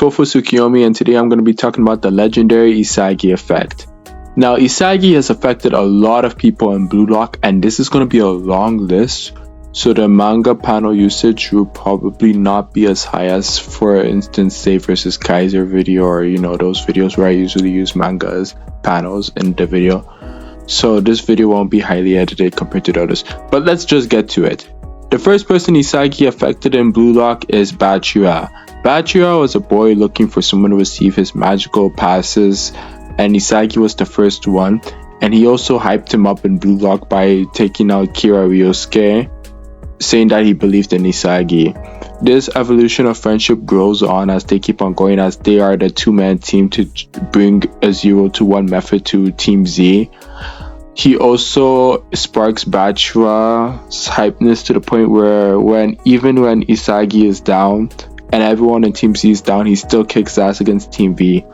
Fofo Tsukiyomi, and today I'm going to be talking about the legendary Isagi effect. Now, Isagi has affected a lot of people in Bluelock, and this is going to be a long list, so the manga panel usage will probably not be as high as, for instance, say versus Kaiser video, or those videos where I usually use manga as panels in the video. So this video won't be highly edited compared to the others, but let's just get to it. The first person Isagi affected in Bluelock is Bachira. Bachira was a boy looking for someone to receive his magical passes, and Isagi was the first one, and he also hyped him up in Bluelock by taking out Kira Ryosuke, saying that he believed in Isagi. This evolution of friendship grows on as they keep on going, as they are the two-man team to bring a 0-1 method to Team Z. He also sparks Bachira's hypeness to the point where even when Isagi is down and everyone in Team Z is down, he still kicks ass against Team V.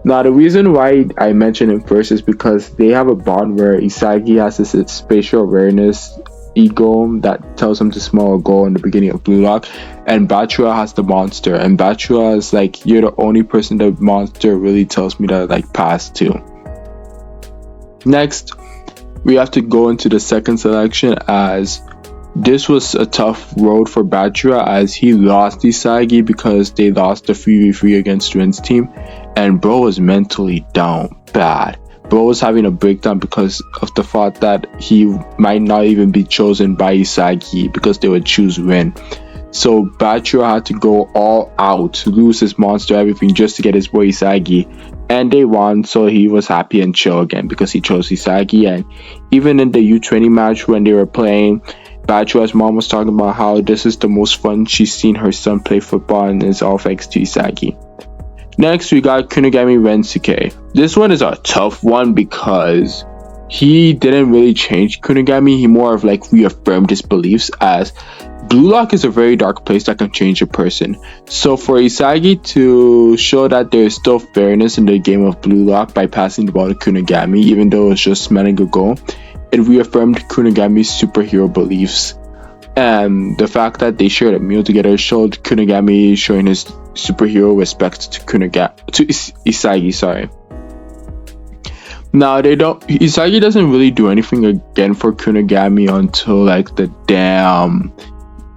Now, the reason why I mention him first is because they have a bond where Isagi has this spatial awareness ego that tells him to smell a goal in the beginning of Bluelock, and Bachira has the monster, and Bachira is like, you're the only person the monster really tells me to pass to. Next, we have to go into the second selection, as this was a tough road for Bachira, as he lost Isagi because they lost the 3v3 against Twins team, and bro was mentally down bad. Bro was having a breakdown because of the thought that he might not even be chosen by Isagi because they would choose Win. So Bachira had to go all out, lose his monster, everything, just to get his boy Isagi. And they won, so he was happy and chill again because he chose Isagi. And even in the U20 match when they were playing, Bachira's mom was talking about how this is the most fun she's seen her son play football, and it's all thanks to Isagi. Next, we got Kunigami Rensuke. This one is a tough one because he didn't really change Kunigami. He more of reaffirmed his beliefs, as Bluelock is a very dark place that can change a person. So for Isagi to show that there is still fairness in the game of Bluelock by passing the ball to Kunigami, even though it's just smelling a goal, it reaffirmed Kunigami's superhero beliefs. And the fact that they shared a meal together showed Kunigami showing his superhero respect to Isagi, sorry. Now Isagi doesn't really do anything again for Kunigami until the damn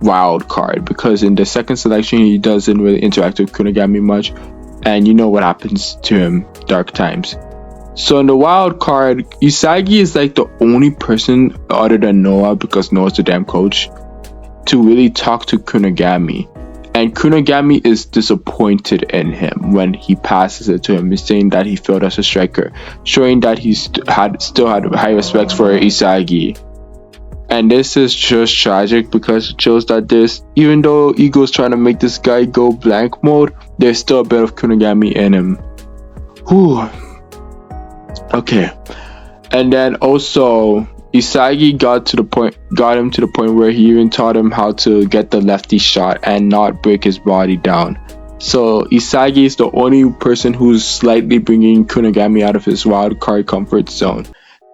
wild card, because in the second selection he doesn't really interact with Kunigami much, and you know what happens to him, dark times. So in the wild card, Isagi is the only person other than Noah, because Noah's the damn coach, to really talk to Kunigami. And Kunigami is disappointed in him when he passes it to him. He's saying that he failed as a striker, showing that he still had high respect for Isagi. And this is just tragic because it shows that even though Ego's trying to make this guy go blank mode, there's still a bit of Kunigami in him. Whew. Okay. And then also Isagi got him to the point where he even taught him how to get the lefty shot and not break his body down. So Isagi is the only person who's slightly bringing Kunigami out of his wild card comfort zone.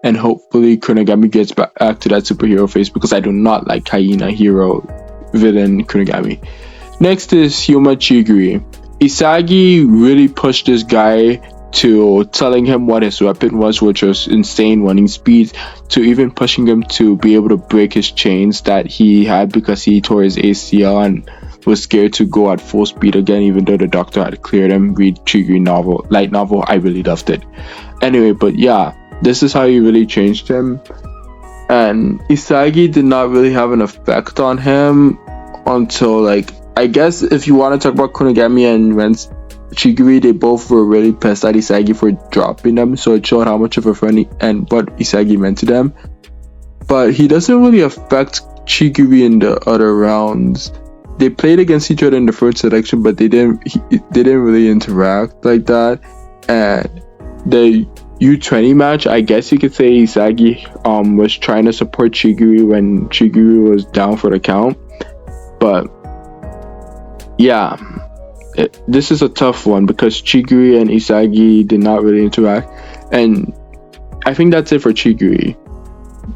And hopefully Kunigami gets back to that superhero phase, because I do not like hyena hero villain Kunigami. Next is Hyuma Chigiri. Isagi really pushed this guy to telling him what his weapon was, which was insane running speed, to even pushing him to be able to break his chains that he had because he tore his ACL and was scared to go at full speed again, even though the doctor had cleared him. Read Chigiri light novel, I really loved it. Anyway, but yeah, this is how he really changed him. And Isagi did not really have an effect on him until I guess if you want to talk about Kunigami and Chigiri, they both were really pissed at Isagi for dropping them, so it showed how much of a friend and what Isagi meant to them. But he doesn't really affect Chigiri in the other rounds. They played against each other in the first selection, but they didn't really interact like that. And the U20 match, I guess you could say Isagi was trying to support Chigiri when Chigiri was down for the count. But yeah, this is a tough one because Chigiri and Isagi did not really interact, and I think that's it for Chigiri.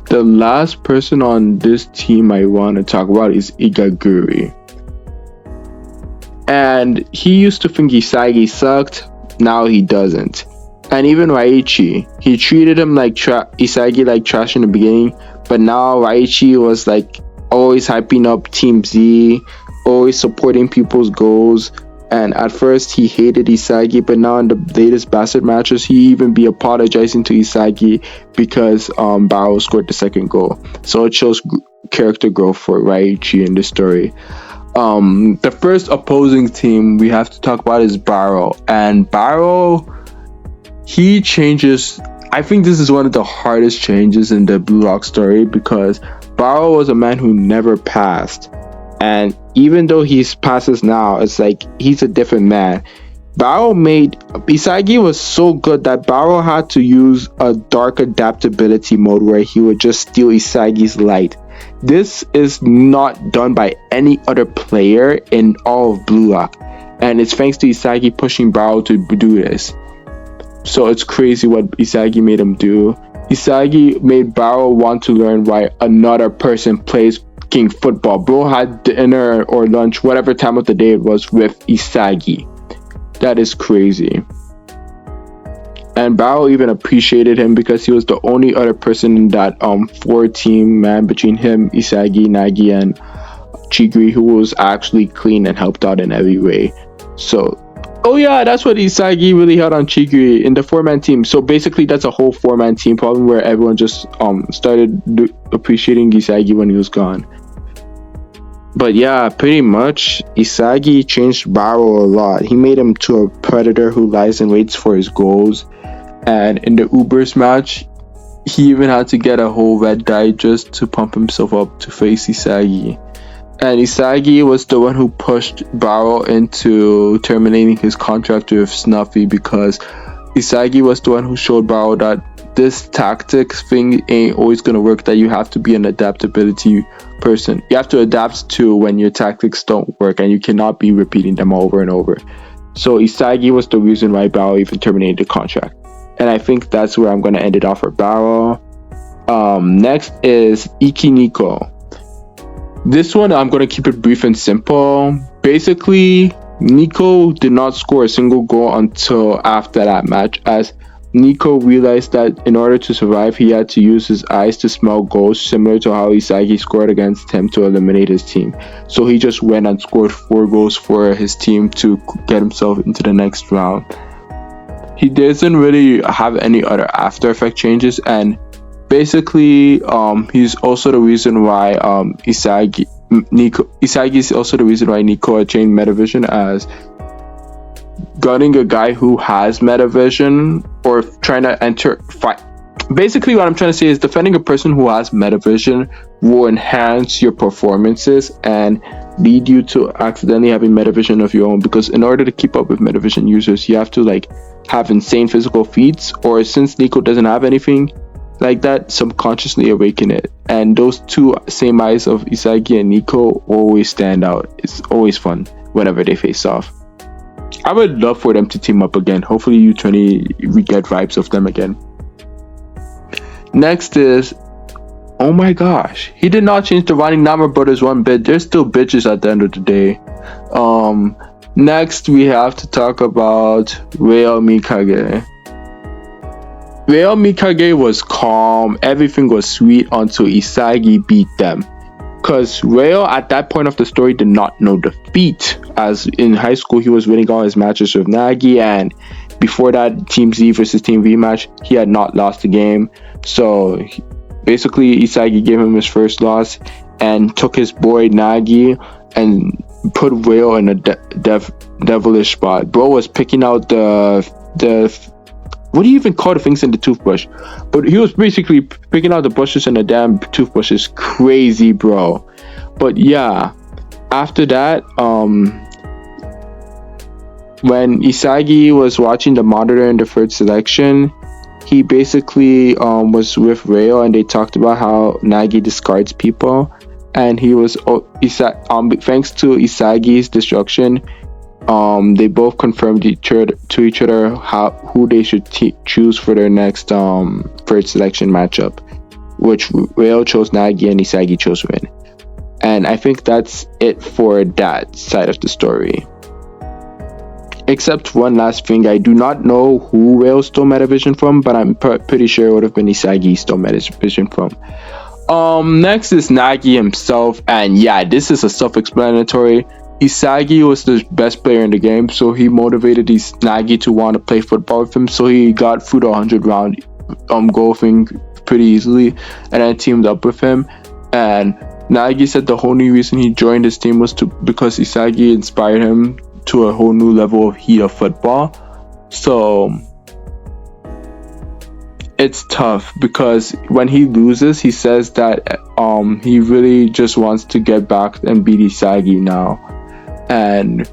The last person on this team I want to talk about is Igaguri. And he used to think Isagi sucked. Now he doesn't. And even Raichi, he treated him like Isagi like trash in the beginning, but now Raichi was like always hyping up Team Z, always supporting people's goals. And at first he hated Isagi, but now in the latest Bastard matches, he even be apologizing to Isagi because Barou scored the second goal. So it shows character growth for Raichi in this story. The first opposing team we have to talk about is Barou. And Barou, he changes. I think this is one of the hardest changes in the Bluelock story because Barou was a man who never passed. And even though he passes now, it's like he's a different man. Isagi was so good that Barou had to use a dark adaptability mode where he would just steal Isagi's light. This is not done by any other player in all of Bluelock, and it's thanks to Isagi pushing Barou to do this. So it's crazy what Isagi made him do. Isagi made Barou want to learn why another person plays king football. Bro had dinner or lunch, whatever time of the day it was, with Isagi. That is crazy. And Barou even appreciated him because he was the only other person in that 4-team man between him, Isagi, Nagi, and Chigiri who was actually clean and helped out in every way. So, oh yeah, that's what Isagi really had on Chigiri in the 4-man team. So basically that's a whole 4-man team problem where everyone just started appreciating Isagi when he was gone. But yeah, pretty much Isagi changed Barou a lot. He made him to a predator who lies and waits for his goals. And in the Ubers match, he even had to get a whole red dye just to pump himself up to face Isagi. And Isagi was the one who pushed Barou into terminating his contract with Snuffy because Isagi was the one who showed Barou that this tactics thing ain't always gonna work, that you have to be an adaptability person. You have to adapt to when your tactics don't work and you cannot be repeating them over and over. So Isagi was the reason why Barou even terminated the contract. And I think that's where I'm going to end it off for Barou. Next is Niko. This one, I'm going to keep it brief and simple. Basically, Niko did not score a single goal until after that match, as Niko realized that in order to survive, he had to use his eyes to smell goals, similar to how Isagi scored against him to eliminate his team. So he just went and scored 4 goals for his team to get himself into the next round. He doesn't really have any other after effect changes, and basically he's also the reason why Isagi is also the reason why Niko attained Metavision, as gunning a guy who has Metavision or trying to fight. Basically what I'm trying to say is defending a person who has Metavision will enhance your performances and lead you to accidentally having Metavision of your own, because in order to keep up with Metavision users you have to like have insane physical feats, or since Niko doesn't have anything like that, subconsciously awaken it. And those two same eyes of Isagi and Niko always stand out. It's always fun whenever they face off. I would love for them to team up again. Hopefully U20 we get vibes of them again. Next is, oh my gosh, he did not change the Waninama brothers one bit. They're still bitches at the end of the day. Next we have to talk about Reo Mikage. Reo Mikage was calm, everything was sweet until Isagi beat them. Because Reo at that point of the story did not know defeat, as in high school he was winning all his matches with Nagi, and before that Team Z versus Team V match he had not lost a game. So basically Isagi gave him his first loss and took his boy Nagi and put Reo in a devilish spot. Bro was picking out the what do you even call the things in the toothbrush? But he was basically picking out the brushes in the damn toothbrushes. Crazy, bro. But yeah, after that, when Isagi was watching the monitor in the third selection, he basically was with Reo and they talked about how Nagi discards people, and he was thanks to Isagi's destruction, they both confirmed to each other who they should choose for their next third selection matchup, which Reo chose Nagi and Isagi chose Rin. And I think that's it for that side of the story. Except one last thing, I do not know who Reo stole Metavision from, but I'm pretty sure it would have been Isagi stole Metavision from. Next is Nagi himself, and yeah, this is a self-explanatory. Isagi was the best player in the game, so he motivated Nagi to want to play football with him, so he got through the 100 round golfing pretty easily, and then teamed up with him. And Nagi said the only reason he joined his team was because Isagi inspired him to a whole new level of heat of football. So it's tough because when he loses, he says that he really just wants to get back and beat Isagi now, and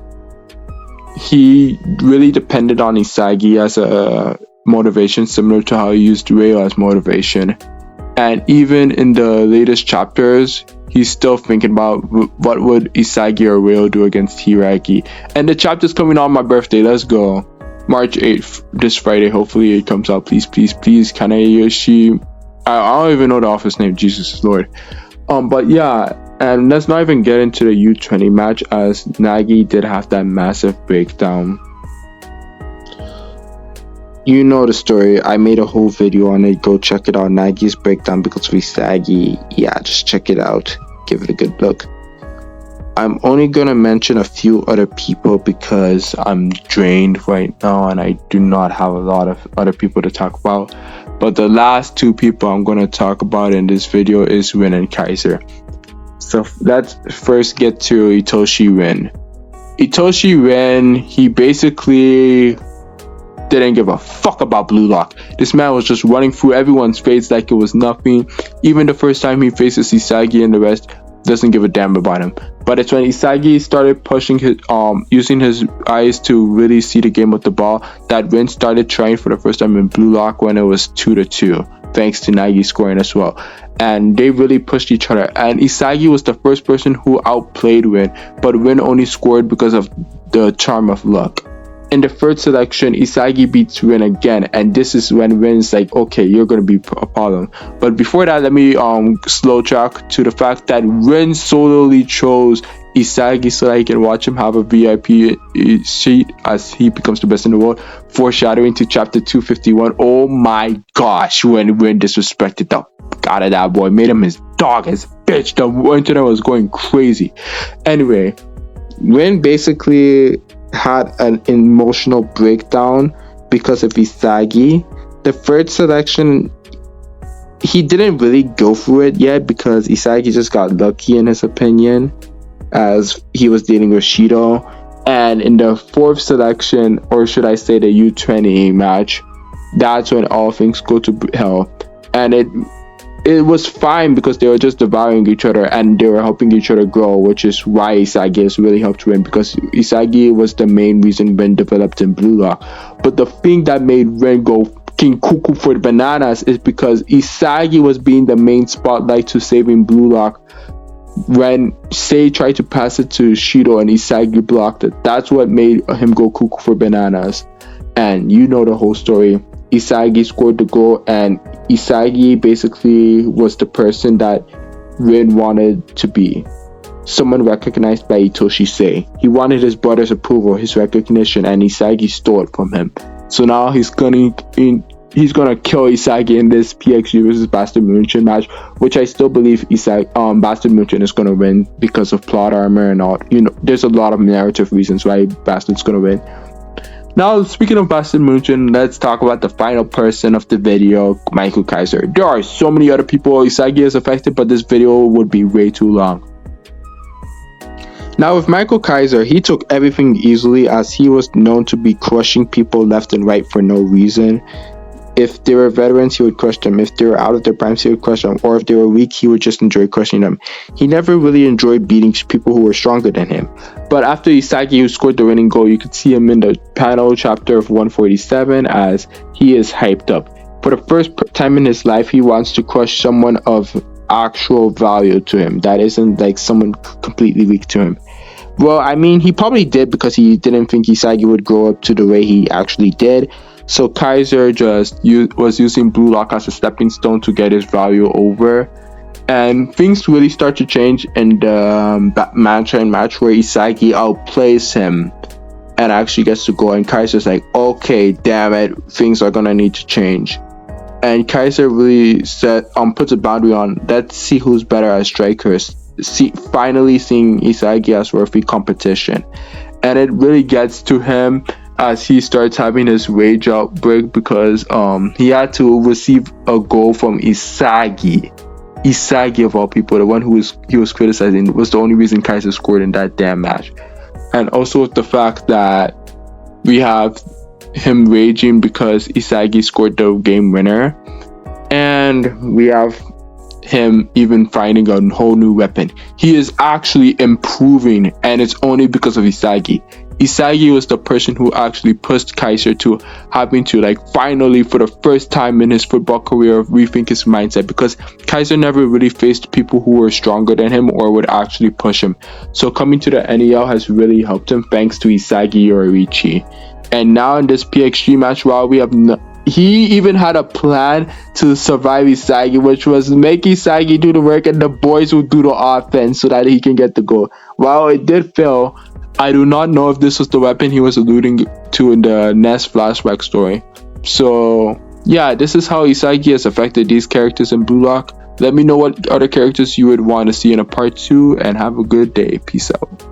he really depended on Isagi as a motivation, similar to how he used Reo as motivation. And even in the latest chapters, he's still thinking about what would Isagi or Reo do against Hiraki. And the chapter's coming on my birthday. Let's go. March 8th, this Friday. Hopefully it comes out. Please, please, please. Kanayoshi. I don't even know the office name. Jesus Lord. But yeah, and let's not even get into the U20 match, as Nagi did have that massive breakdown. You know the story. I made a whole video on it. Go check it out. Nagi's breakdown because of Isagi. Yeah, just check it out. Give it a good look. I'm only gonna mention a few other people because I'm drained right now and I do not have a lot of other people to talk about. But the last two people I'm gonna talk about in this video is Rin and Kaiser. So let's first get to Itoshi Rin. Itoshi Rin, he basically didn't give a fuck about Bluelock. This man was just running through everyone's face like it was nothing. Even the first time he faces Isagi and the rest, doesn't give a damn about him. But it's when Isagi started pushing his using his eyes to really see the game with the ball that Rin started trying for the first time in Bluelock when it was 2-2, thanks to Nagi scoring as well. And they really pushed each other. And Isagi was the first person who outplayed Rin, but Rin only scored because of the charm of luck. In the third selection, Isagi beats Rin again, and this is when Rin's like, okay, you're gonna be a problem. But before that, let me slow track to the fact that Rin solely chose Isagi so that he can watch him have a VIP seat as he becomes the best in the world, foreshadowing to chapter 251. Oh my gosh, when Rin disrespected the god of that boy, made him his dog, his bitch. The internet was going crazy. Anyway, Rin basically had an emotional breakdown because of Isagi. The third selection, he didn't really go through it yet because Isagi just got lucky in his opinion as he was dealing with Shido. And in the fourth selection, or should I say the U20 match, that's when all things go to hell. And it was fine because they were just devouring each other and they were helping each other grow, which is why Isagi has really helped Rin, because Isagi was the main reason Rin developed in Bluelock. But the thing that made Rin go fucking cuckoo for the bananas is because Isagi was being the main spotlight to saving Bluelock. When Sei tried to pass it to Shido and Isagi blocked it, that's what made him go cuckoo for bananas. And you know the whole story. Isagi scored the goal, and Isagi basically was the person that Rin wanted to be. Someone recognized by Itoshi Sei. He wanted his brother's approval, his recognition, and Isagi stole it from him. So now he's gonna kill Isagi in this PXG versus Bastard Munchen match, which I still believe Bastard Munchen is gonna win because of plot armor and all. You know, there's a lot of narrative reasons why Bastard's gonna win. Now, speaking of Bastard Munchen, let's talk about the final person of the video, Michael Kaiser. There are so many other people Isagi is affected, but this video would be way too long. Now, with Michael Kaiser, he took everything easily as he was known to be crushing people left and right for no reason. If they were veterans, he would crush them. If they were out of their primes, he would crush them. Or if they were weak, he would just enjoy crushing them. He never really enjoyed beating people who were stronger than him. But after Isagi, who scored the winning goal, you could see him in the panel chapter of 147 as he is hyped up. For the first time in his life, he wants to crush someone of actual value to him. That isn't like someone completely weak to him. Well, I mean, he probably did because he didn't think Isagi would grow up to the way he actually did. So Kaiser just was using Bluelock as a stepping stone to get his value over. And things really start to change in the match where Isagi outplays him. and actually gets to go. And Kaiser's like, okay, damn it, things are gonna need to change. And Kaiser really puts a boundary on, let's see who's better as strikers. Finally seeing Isagi as worthy competition. And it really gets to him as he starts having his rage outbreak because he had to receive a goal from Isagi. Isagi, of all people, the one he was criticizing, was the only reason Kaiser scored in that damn match. And also the fact that we have him raging because Isagi scored the game winner, and we have him even finding a whole new weapon. He is actually improving, and it's only because of Isagi. Isagi was the person who actually pushed Kaiser to having to, like, finally, for the first time in his football career, rethink his mindset, because Kaiser never really faced people who were stronger than him or would actually push him. So coming to the NEL has really helped him, thanks to Isagi or Raichi. And now in this PXG match, while we have he even had a plan to survive Isagi, which was make Isagi do the work and the boys will do the offense so that he can get the goal. While it did fail, I do not know if this was the weapon he was alluding to in the Ness flashback story. So yeah, this is how Isagi has affected these characters in Bluelock. Let me know what other characters you would want to see in a part 2, and have a good day. Peace out.